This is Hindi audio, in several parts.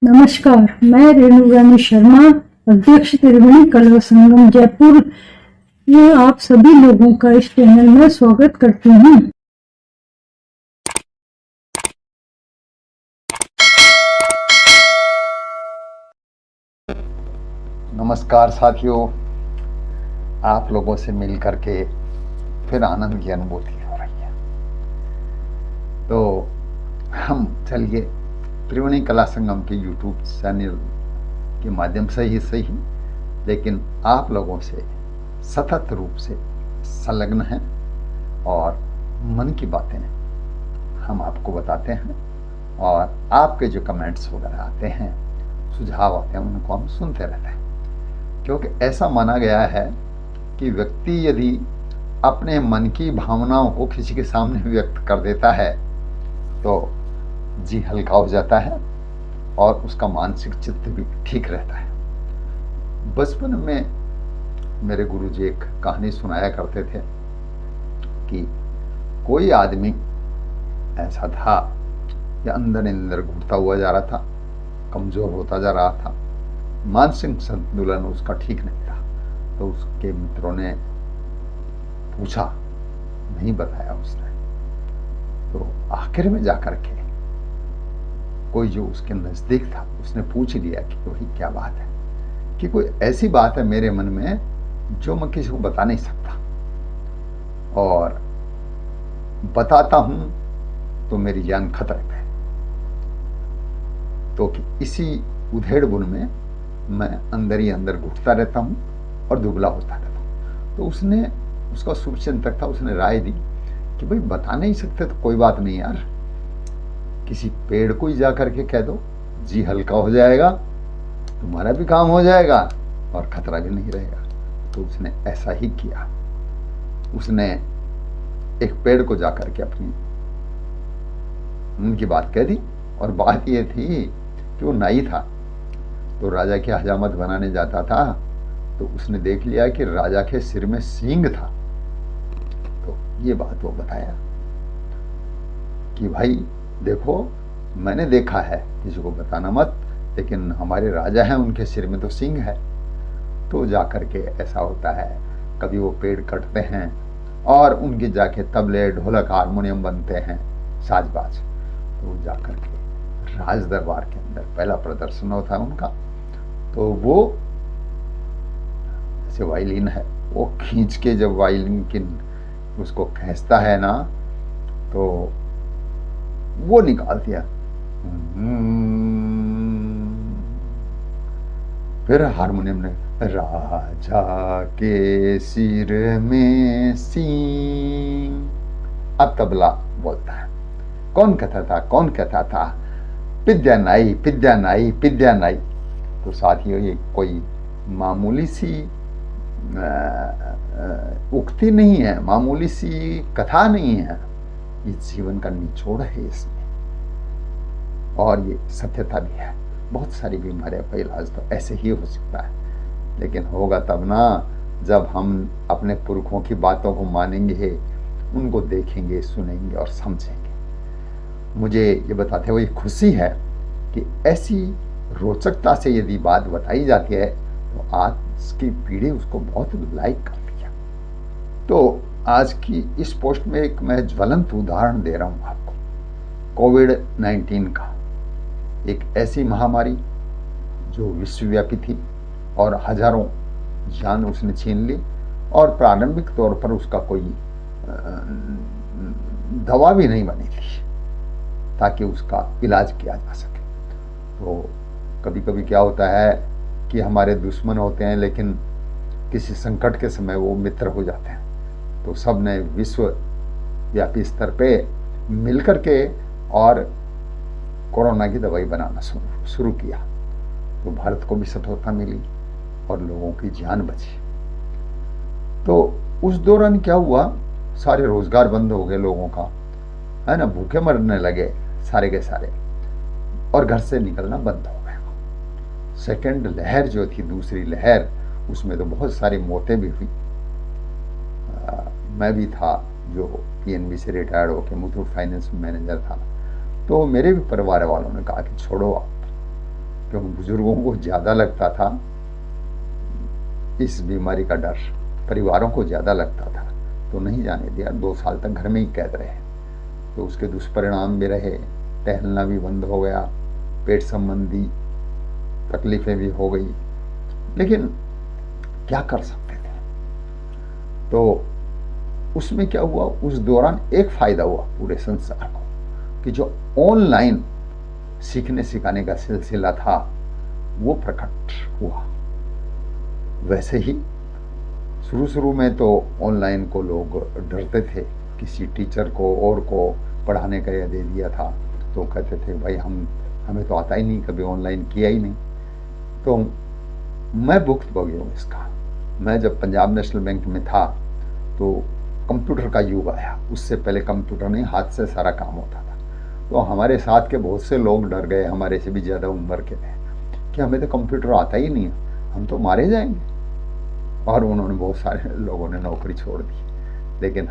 नमस्कार, मैं रेणु रानी शर्मा, अध्यक्ष त्रिवेणी कला संगम जयपुर में आप सभी लोगों का इस चैनल में स्वागत करती हूँ। नमस्कार साथियों, आप लोगों से मिल करके फिर आनंद की अनुभूति हो रही है। तो हम चलिए त्रिवेणी कला संगम के यूट्यूब चैनल के माध्यम से ही सही, लेकिन आप लोगों से सतत रूप से संलग्न हैं और मन की बातें हम आपको बताते हैं और आपके जो कमेंट्स वगैरह आते हैं, सुझाव आते हैं, उनको हम सुनते रहते हैं। क्योंकि ऐसा माना गया है कि व्यक्ति यदि अपने मन की भावनाओं को किसी के सामने व्यक्त कर देता है तो जी हल्का हो जाता है और उसका मानसिक चित्त भी ठीक रहता है। बचपन में मेरे गुरुजी एक कहानी सुनाया करते थे कि कोई आदमी ऐसा था कि अंदर अंदर घुटता हुआ जा रहा था, कमजोर होता जा रहा था, मानसिक संतुलन उसका ठीक नहीं था। तो उसके मित्रों ने पूछा, नहीं बताया उसने। तो आखिर में जाकर के कोई जो उसके नजदीक था उसने पूछ लिया कि भाई क्या बात है, कि कोई ऐसी बात है मेरे मन में जो मैं किसी को बता नहीं सकता, और बताता हूं तो मेरी जान खतरे पे। तो कि इसी उधेड़ बुन में मैं अंदर ही अंदर घुटता रहता हूं और दुबला होता रहता हूं। तो उसने, उसका शुभचिंतक था, उसने राय दी कि भाई बता नहीं सकते तो कोई बात नहीं यार, किसी पेड़ को ही जा करके कह दो, जी हल्का हो जाएगा, तुम्हारा भी काम हो जाएगा और खतरा भी नहीं रहेगा। तो उसने ऐसा ही किया। उसने एक पेड़ को जाकर के अपनी उनकी बात कह दी, और बात यह थी कि वो नाई था, तो राजा की हजामत बनाने जाता था। तो उसने देख लिया कि राजा के सिर में सींग था। तो ये बात वो बताया कि भाई देखो, मैंने देखा है, किसी को बताना मत, लेकिन हमारे राजा हैं, उनके सिर में तो सींग है। तो जाकर के ऐसा होता है, कभी वो पेड़ कटते हैं और उनके जाके तबले, ढोलक, हारमोनियम बनते हैं, साजबाज। तो जाकर के राज दरबार के अंदर पहला प्रदर्शन होता है उनका। तो वो जैसे वायलिन है, वो खींच के जब वायलिन की उसको खींचता है ना, तो वो निकाल दिया। फिर हारमोनियम ने राजा के सिर में सींग, अब तबला बोलता है, कौन कहता था, कौन कहता था, पिद्या नाई, पिद्या नाई, पिद्या नाई। तो साथियों, ये कोई मामूली सी उक्ति नहीं है, मामूली सी कथा नहीं है, ये जीवन का निचोड़ है इसमें, और ये सत्यता भी है। बहुत सारी बीमारियों का इलाज तो ऐसे ही हो सकता है, लेकिन होगा तब ना जब हम अपने पुरखों की बातों को मानेंगे, उनको देखेंगे, सुनेंगे और समझेंगे। मुझे ये बताते हुए खुशी है कि ऐसी रोचकता से यदि बात बताई जाती है तो आज की पीढ़ी उसको बहुत लाइक कर लिया। तो आज की इस पोस्ट में एक मैं ज्वलंत उदाहरण दे रहा हूं आपको, कोविड-19 का। एक ऐसी महामारी जो विश्वव्यापी थी और हजारों जान उसने छीन ली, और प्रारंभिक तौर पर उसका कोई दवा भी नहीं बनी थी ताकि उसका इलाज किया जा सके। तो कभी कभी क्या होता है कि हमारे दुश्मन होते हैं, लेकिन किसी संकट के समय वो मित्र हो जाते हैं। तो सब ने विश्वव्यापी स्तर पे मिलकर के और कोरोना की दवाई बनाना शुरू किया। तो भारत को भी सफलता मिली और लोगों की जान बची। तो उस दौरान क्या हुआ, सारे रोजगार बंद हो गए लोगों का, है ना, भूखे मरने लगे सारे के सारे, और घर से निकलना बंद हो गया। सेकेंड लहर जो थी, दूसरी लहर, उसमें तो बहुत सारी मौतें भी हुई। मैं भी था जो पीएनबी से रिटायर्ड होकर मुथूट फाइनेंस में मैनेजर था। तो मेरे भी परिवार वालों ने कहा कि छोड़ो आप, क्योंकि बुजुर्गों को ज़्यादा लगता था इस बीमारी का डर, परिवारों को ज़्यादा लगता था, तो नहीं जाने दिया। 2 साल तक घर में ही कैद रहे। तो उसके दुष्परिणाम भी रहे, टहलना भी बंद हो गया, पेट संबंधी तकलीफें भी हो गई, लेकिन क्या कर सकते थे। तो उसमें क्या हुआ, उस दौरान एक फायदा हुआ पूरे संसार को कि जो ऑनलाइन सीखने सिखाने का सिलसिला था वो प्रकट हुआ। वैसे ही शुरू में तो ऑनलाइन को लोग डरते थे, किसी टीचर को और को पढ़ाने का यह दे दिया था तो कहते थे भाई हमें तो आता ही नहीं, कभी ऑनलाइन किया ही नहीं। तो मैं भुक्तभोगी हूँ इसका। मैं जब पंजाब नेशनल बैंक में था तो कंप्यूटर का युग आया। उससे पहले कंप्यूटर नहीं, हाथ से सारा काम होता था। तो हमारे साथ के बहुत से लोग डर गए, हमारे से भी ज़्यादा उम्र के थे, कि हमें तो कंप्यूटर आता ही नहीं है, हम तो मारे जाएंगे। और उन्होंने, बहुत सारे लोगों ने नौकरी छोड़ दी। लेकिन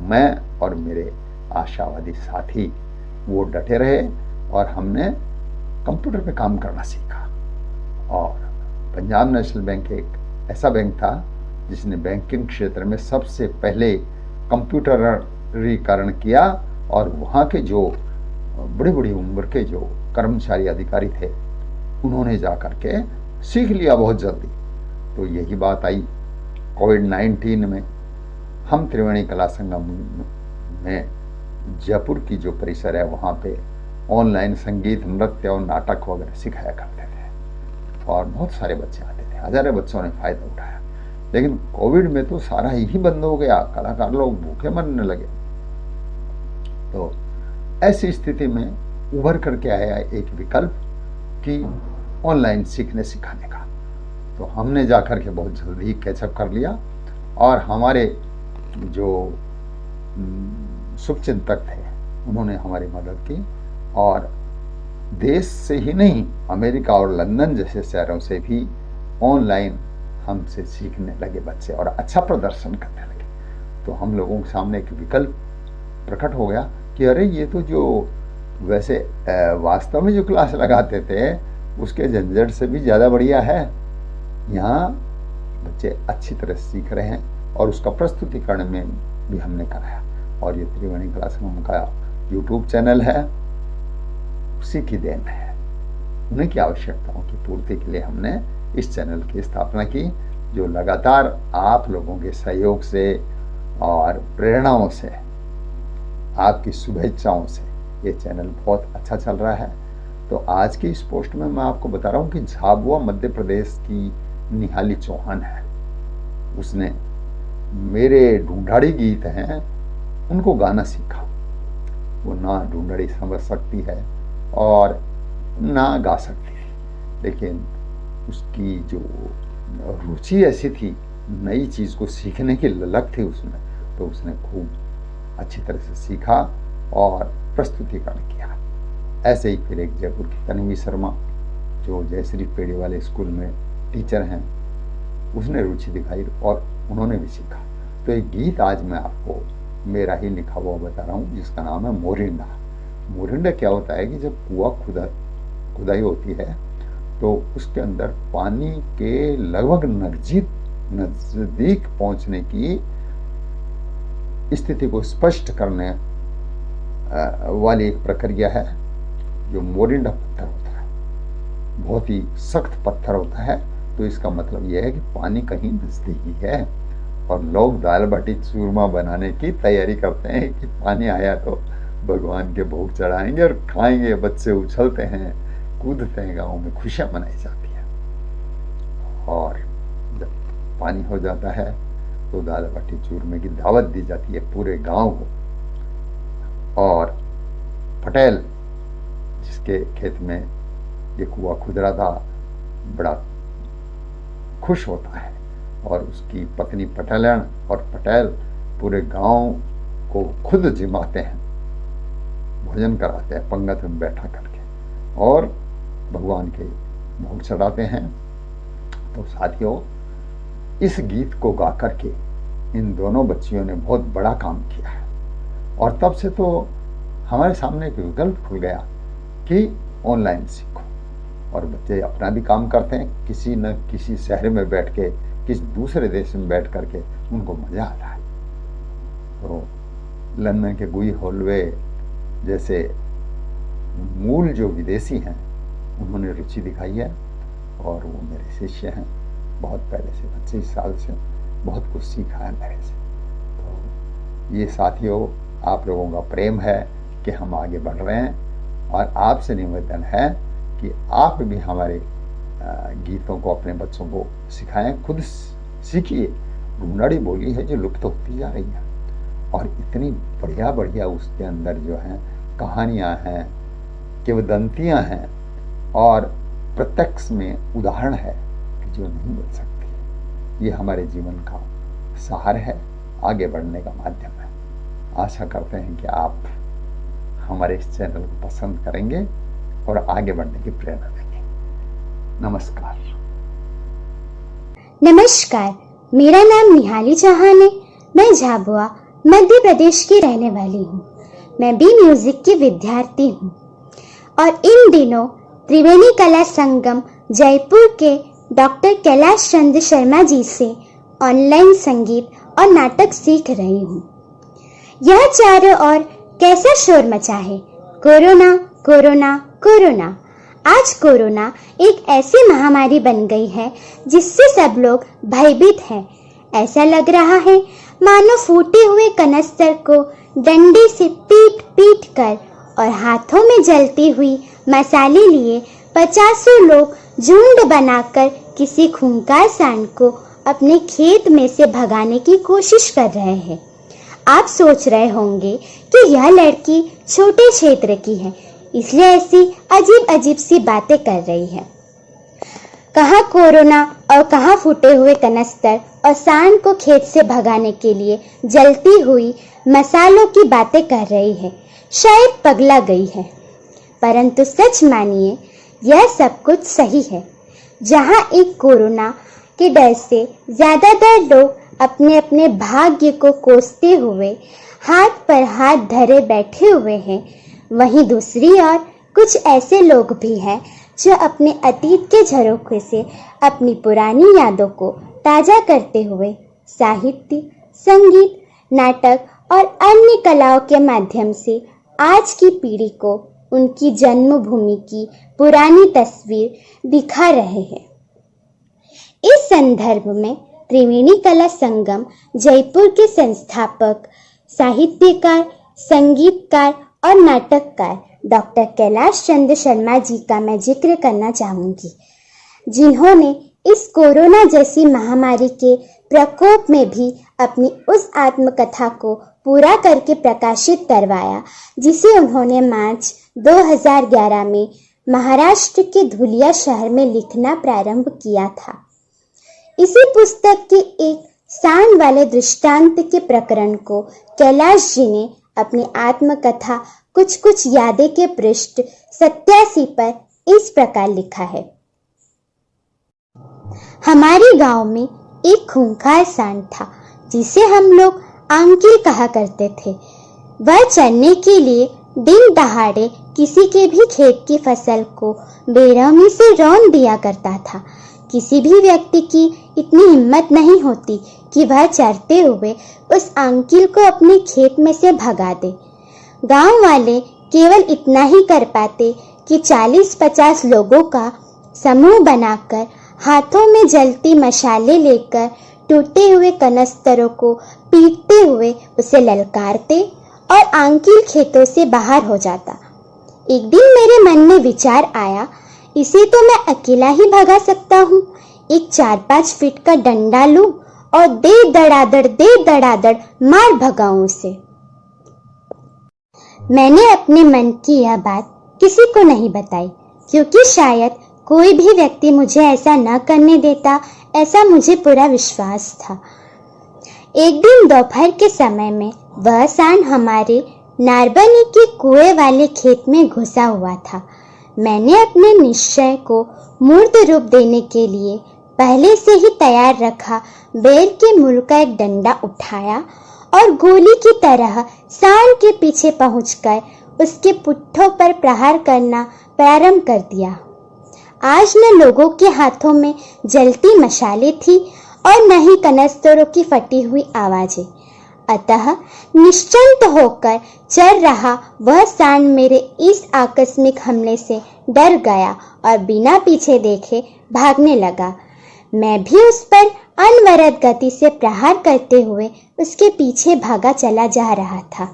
मैं और मेरे आशावादी साथी वो डटे रहे और हमने कंप्यूटर पे काम करना सीखा। और पंजाब नेशनल बैंक एक ऐसा बैंक था जिसने बैंकिंग क्षेत्र में सबसे पहले कंप्यूटरीकरण किया, और वहाँ के जो बड़ी बड़ी उम्र के जो कर्मचारी अधिकारी थे उन्होंने जा कर के सीख लिया बहुत जल्दी। तो यही बात आई कोविड-19 में। हम त्रिवेणी कला संगम में जयपुर की जो परिसर है वहाँ पे ऑनलाइन संगीत, नृत्य और नाटक वगैरह सिखाया करते थे और बहुत सारे बच्चे आते थे। हजारों बच्चों ने फायदा उठाया। लेकिन कोविड में तो सारा ही बंद हो गया, कलाकार लोग भूखे मरने लगे। तो ऐसी स्थिति में उभर करके आया एक विकल्प कि ऑनलाइन सीखने सिखाने का। तो हमने जाकर के बहुत जल्दी ही कैचअप कर लिया और हमारे जो शुभचिंतक थे उन्होंने हमारी मदद की, और देश से ही नहीं, अमेरिका और लंदन जैसे शहरों से भी ऑनलाइन हमसे सीखने लगे बच्चे और अच्छा प्रदर्शन करने लगे। तो हम लोगों के सामने एक विकल्प प्रकट हो गया कि अरे ये तो जो वैसे वास्तव में जो क्लास लगाते थे उसके झंझट से भी ज़्यादा बढ़िया है। यहाँ बच्चे अच्छी तरह सीख रहे हैं और उसका प्रस्तुतिकरण में भी हमने कराया। और ये त्रिवेणी कला संगम का यूट्यूब चैनल है, उसी की देन है। उन्हीं की आवश्यकताओं की पूर्ति के लिए हमने इस चैनल की स्थापना की, जो लगातार आप लोगों के सहयोग से और प्रेरणाओं से, आपकी शुभेच्छाओं से ये चैनल बहुत अच्छा चल रहा है। तो आज की इस पोस्ट में मैं आपको बता रहा हूँ कि झाबुआ मध्य प्रदेश की निहाली चौहान है। उसने मेरे ढूंढाड़ी गीत हैं उनको गाना सीखा। वो ना ढूंढाड़ी समझ सकती है और ना गा सकती है, लेकिन उसकी जो रुचि ऐसी थी, नई चीज़ को सीखने की ललक थी उसमें, तो उसने खूब अच्छी तरह से सीखा और प्रस्तुतिकरण किया। ऐसे ही फिर एक जयपुर की तन्वी शर्मा जो जयश्री पेड़ी वाले स्कूल में टीचर हैं, उसने रुचि दिखाई और उन्होंने भी सीखा। तो एक गीत आज मैं आपको मेरा ही लिखा हुआ बता रहा हूँ, जिसका नाम है मोरिंडा। मोरिंडा क्या होता है कि जब कुआं खुदाई होती है तो उसके अंदर पानी के लगभग नजदीक पहुंचने की स्थिति को स्पष्ट करने वाली एक प्रक्रिया है जो मोरिंडा पत्थर होता है। बहुत ही सख्त पत्थर होता है। तो इसका मतलब यह है कि पानी कहीं नजदीकी है और लोग दाल बाटी चूरमा बनाने की तैयारी करते हैं कि पानी आया तो भगवान के भोग चढ़ाएंगे और खाएंगे। बच्चे उछलते हैं, कूदते हैं, गाँव में खुशियाँ मनाई जाती है। और जब पानी हो जाता है तो दाल बाटी चूरमे की दावत दी जाती है पूरे गांव को। और पटेल जिसके खेत में ये कुआं खुद रहा था बड़ा खुश होता है और उसकी पत्नी पटेलन और पटेल पूरे गांव को खुद जिमाते हैं, भोजन कराते हैं पंगत में बैठा करके और भगवान के भोग चढ़ाते हैं। तो साथियों, इस गीत को गा करके इन दोनों बच्चियों ने बहुत बड़ा काम किया है और तब से तो हमारे सामने एक विकल्प खुल गया कि ऑनलाइन सीखो। और बच्चे अपना भी काम करते हैं, किसी न किसी शहर में बैठ के, किसी दूसरे देश में बैठ करके उनको मजा आता है। तो लंदन के गुई होलवे जैसे मूल जो विदेशी हैं उन्होंने रुचि दिखाई है और वो मेरे शिष्य हैं। बहुत पहले से 25 साल से बहुत कुछ सीखा है मेरे से। तो ये साथियों, आप लोगों का प्रेम है कि हम आगे बढ़ रहे हैं और आपसे निवेदन है कि आप भी हमारे गीतों को अपने बच्चों को सिखाएं, खुद सीखिए। रुनाड़ी बोली है जो लुप्त होती जा रही है और इतनी बढ़िया बढ़िया उसके अंदर जो है कहानियाँ हैं, किंवदंतियाँ हैं और प्रत्यक्ष में उदाहरण है कि जो नहीं बन सकती। ये हमारे जीवन का सार है, आगे बढ़ने का माध्यम है। आशा करते हैं कि आप हमारे इस चैनल को पसंद करेंगे और आगे बढ़ने की प्रेरणा देंगे। नमस्कार। नमस्कार, मेरा नाम निहाली चौहान है। मैं झाबुआ मध्य प्रदेश की रहने वाली हूँ। मैं बी म्यूजिक की विद्यार्थी हूँ और इन दिनों त्रिवेणी कला संगम जयपुर के डॉक्टर कैलाश चंद्र शर्मा जी से ऑनलाइन संगीत और नाटक सीख रही हूँ। यह चारों ओर कैसा शोर मचा है, कोरोना कोरोना कोरोना। आज कोरोना एक ऐसी महामारी बन गई है जिससे सब लोग भयभीत हैं। ऐसा लग रहा है मानो फूटे हुए कनस्तर को डंडे से पीट पीट कर और हाथों में जलती हुई मसाले लिए 50 लोग झुंड बनाकर किसी खूंखार सांड को अपने खेत में से भगाने की कोशिश कर रहे हैं। आप सोच रहे होंगे कि यह लड़की छोटे क्षेत्र की है, इसलिए ऐसी अजीब अजीब सी बातें कर रही है। कहाँ कोरोना और कहाँ फूटे हुए कनस्तर और सांड को खेत से भगाने के लिए जलती हुई मसालों की बातें कर रही है। शायद पगला गई है, परंतु सच मानिए यह सब कुछ सही है। जहाँ एक कोरोना के डर से ज्यादातर लोग अपने अपने भाग्य को कोसते हुए हाथ पर हाथ धरे बैठे हुए हैं, वहीं दूसरी ओर कुछ ऐसे लोग भी हैं जो अपने अतीत के झरोखे से अपनी पुरानी यादों को ताजा करते हुए साहित्य, संगीत, नाटक और अन्य कलाओं के माध्यम से आज की पीढ़ी को उनकी जन्मभूमि की पुरानी तस्वीर दिखा रहे हैं। इस संदर्भ में त्रिवेणी कला संगम जयपुर के संस्थापक, साहित्यकार, संगीतकार और नाटककार डॉक्टर कैलाश चंद्र शर्मा जी का मैं जिक्र करना चाहूंगी, जिन्होंने इस कोरोना जैसी महामारी के प्रकोप में भी अपनी उस आत्मकथा को पूरा करके प्रकाशित करवाया जिसे उन्होंने मार्च 2011 में महाराष्ट्र के धुलिया शहर में लिखना प्रारंभ किया था। इसी पुस्तक के एक सांड वाले दृष्टांत के प्रकरण को कैलाश जी ने अपनी आत्मकथा कुछ कुछ यादें के पृष्ठ 87 पर इस प्रकार लिखा है। हमारे गांव में एक खूंखार सांड था जिसे हम लोग आंकिल कहा करते थे। वह चरने के लिए दिन दहाड़े किसी के भी खेत की फसल को बेरहमी से रौंद दिया करता था। किसी भी व्यक्ति की इतनी हिम्मत नहीं होती कि वह चरते हुए उस आंकिल को अपने खेत में से भगा दे। गांव वाले केवल इतना ही कर पाते कि 40-50 लोगों का समूह बनाकर हाथों में जलती मशाले लेकर टूटे हुए कनस्तरों को पीटते हुए उसे ललकारते और आंकिल खेतों से बाहर हो जाता। एक दिन मेरे मन में विचार आया, इसे तो मैं अकेला ही भगा सकता हूँ। एक 4-5 फीट का डंडा लूं और दे दड़ादड़ मार भगाऊं उसे। मैंने अपने मन की यह बात किसी को नहीं बताई, क्योंकि शायद कोई भी व्यक्ति मुझे ऐसा न करने देता, ऐसा मुझे पूरा विश्वास था। एक दिन दोपहर के समय में वह सांड हमारे नारबनी के कुएं वाले खेत में घुसा हुआ था। मैंने अपने निश्चय को मूर्त रूप देने के लिए पहले से ही तैयार रखा बेर के मूल का एक डंडा उठाया और गोली की तरह सांड के पीछे पहुंचकर उसके पुट्ठों पर प्रहार करना प्रारंभ कर दिया। आज न लोगों के हाथों में जलती मशालें थी और न ही कनस्तरों की फटी हुई आवाजें। अतः निश्चिंत होकर चल रहा वह सांड मेरे इस आकस्मिक हमले से डर गया और बिना पीछे देखे भागने लगा। मैं भी उस पर अनवरत गति से प्रहार करते हुए उसके पीछे भागा चला जा रहा था।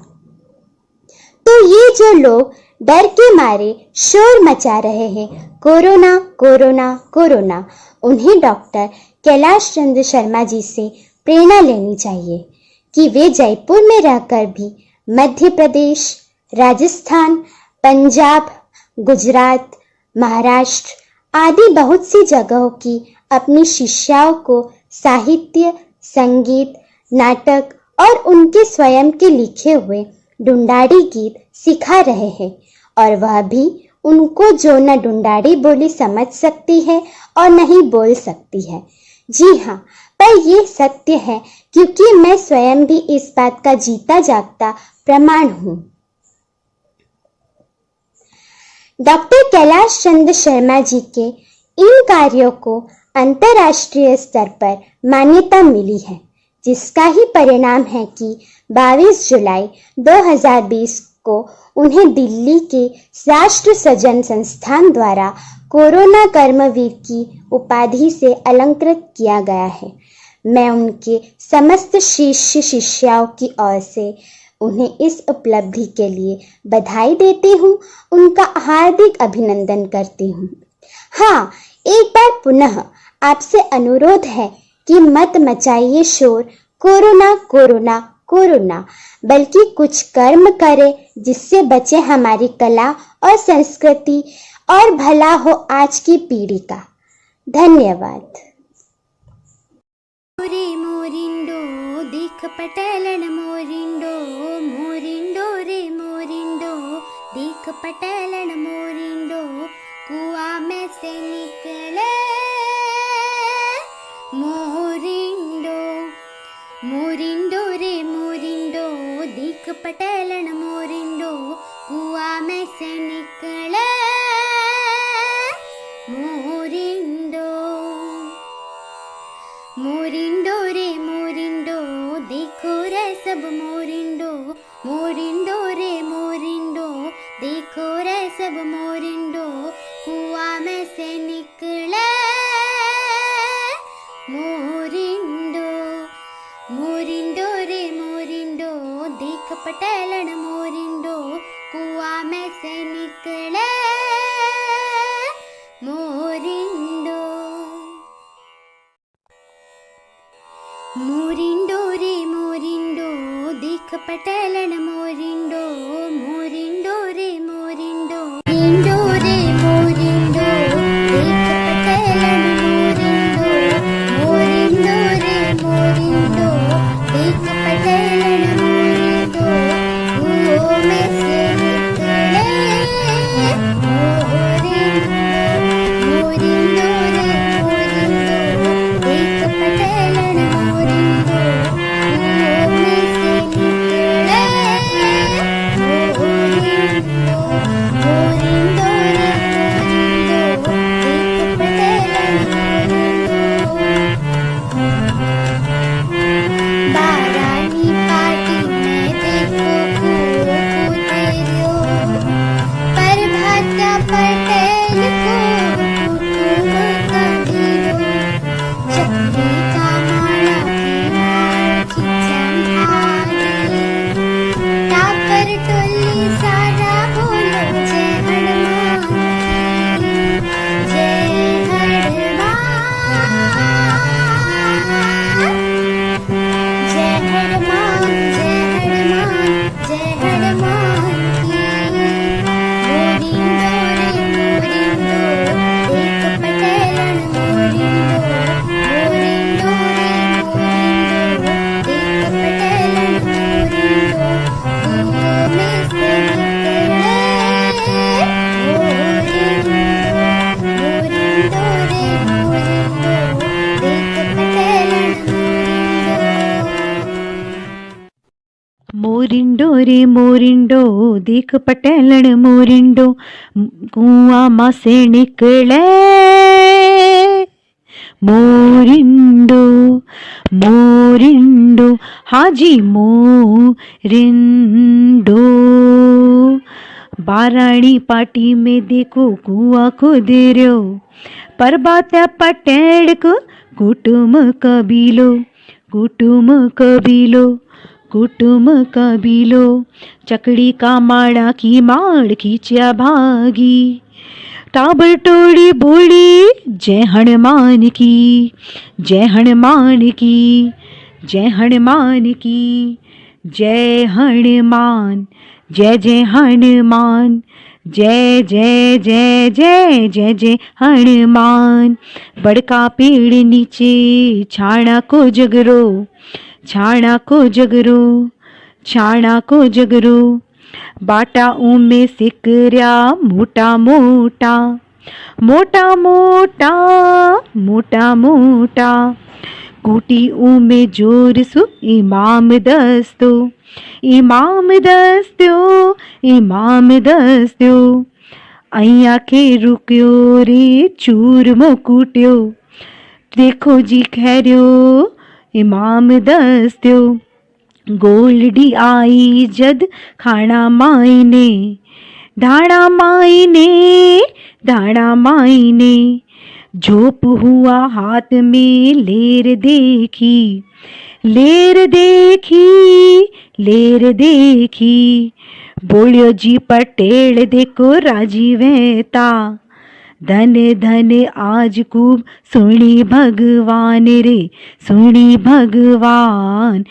तो ये जो लोग डर के मारे शोर मचा रहे हैं, कोरोना कोरोना कोरोना, उन्हें डॉक्टर कैलाश चंद्र शर्मा जी से प्रेरणा लेनी चाहिए कि वे जयपुर में रहकर भी मध्य प्रदेश, राजस्थान, पंजाब, गुजरात, महाराष्ट्र आदि बहुत सी जगहों की अपनी शिष्याओं को साहित्य, संगीत, नाटक और उनके स्वयं के लिखे हुए डुंडाड़ी गीत सिखा रहे हैं, और वह भी उनको जो न डुंडाड़ी बोली समझ सकती है और न ही बोल सकती है। जी हाँ, पर यह सत्य है क्योंकि मैं स्वयं भी इस बात का जीता जागता प्रमाण हूँ। डॉक्टर कैलाश चंद्र शर्मा जी के इन कार्यों को अंतर्राष्ट्रीय स्तर पर मान्यता मिली है, जिसका ही परिणाम है कि 22 जुलाई 2020 को उन्हें दिल्ली के राष्ट्र सृजन संस्थान द्वारा कोरोना कर्मवीर की उपाधि से अलंकृत किया गया है। मैं उनके समस्त शिष्य शिष्याओं की ओर से उन्हें इस उपलब्धि के लिए बधाई देती हूँ, उनका हार्दिक अभिनंदन करती हूँ। हाँ, एक बार पुनः आपसे अनुरोध है कि मत मचाइए शोर कोरोना कोरोना कोरोना, बल्कि कुछ कर्म करे जिससे बचे हमारी कला और संस्कृति और भला हो आज की पीढ़ी का। धन्यवाद। मोरे मोरिंडो दिख पटेलन मोरिंडो, मोरिंडो रे मोरिंडो दिख पटेलन मोरिंडो, कुआं में से निकले मोरिंडो, मोरिंडो रे मोरिंडो दिख पटेलन मोरिंडो, कुआं में से निकले मोरिंडो, मोरिंडो रे मोरिंडो देखो रे सब मोरिंडो, मोरिंडो रे मोरिंडो देखो रे सब मोरिंडो, कुआं में से निकले मोरिंडो, मोरिंडो रे मोरिंडो देख पटेलन मोरिंडो, कुआं में से निकले मोरिंडो, मोरिंडो रे मोरिंडो दिख पटेलन मोरिंडो, मोरिंडो रे मोरिंडो, मोरिंडो रे मोरिंडो दिख पटेलन मोरिंडो, मोरिंडो रे मोरिंडो दिख पटेलन मोरिंडो, कुआं में से निकले मोरिंडो, मोरिंडो रे मोरिंडो दिख पटेलन मोरिंडो, कुआं में से निकले मोरिंडो। मोरिंडो रे मोरिंडो देख पटेलन मोरिंडो कुआं मां से निकले मोरिंडो मोरिंडो हाजी मोरिंडो बाराणी पार्टी में देखो कुआं खुद रयो पर बात पटेल को कुटुम कबीलो कुटुम कबीलो कुटुम कबीलो चकड़ी का माड़ा की माड़ खींचा भागी टाबर टोड़ी बोली जय हनुमान की जय हनुमान की जय हनुमान की जय हनुमान जय जय हनुमान जय जय जय जय जय जय हनुमान बड़का पेड़ नीचे छाना को जगरो छाना को जगरो छाना को जगरो बाटा उमे सिकरिया मोटा मोटा मोटा मोटा मोटा मोटा कूटी उमे जोर सु इमाम दस्तो इमाम दस्तो इमाम दस्तो अइया के रुक्यो रे चूर मुकुट्यो देखो जी खैरियो इमाम दस्तो गोलडी आई जद खाना मायने धाड़ा मायने झोप हुआ हाथ में लेर देखी बोलियो जी पटेल देखो राजी वेता धन धन आज खूब सुनी भगवान रे सुनी भगवान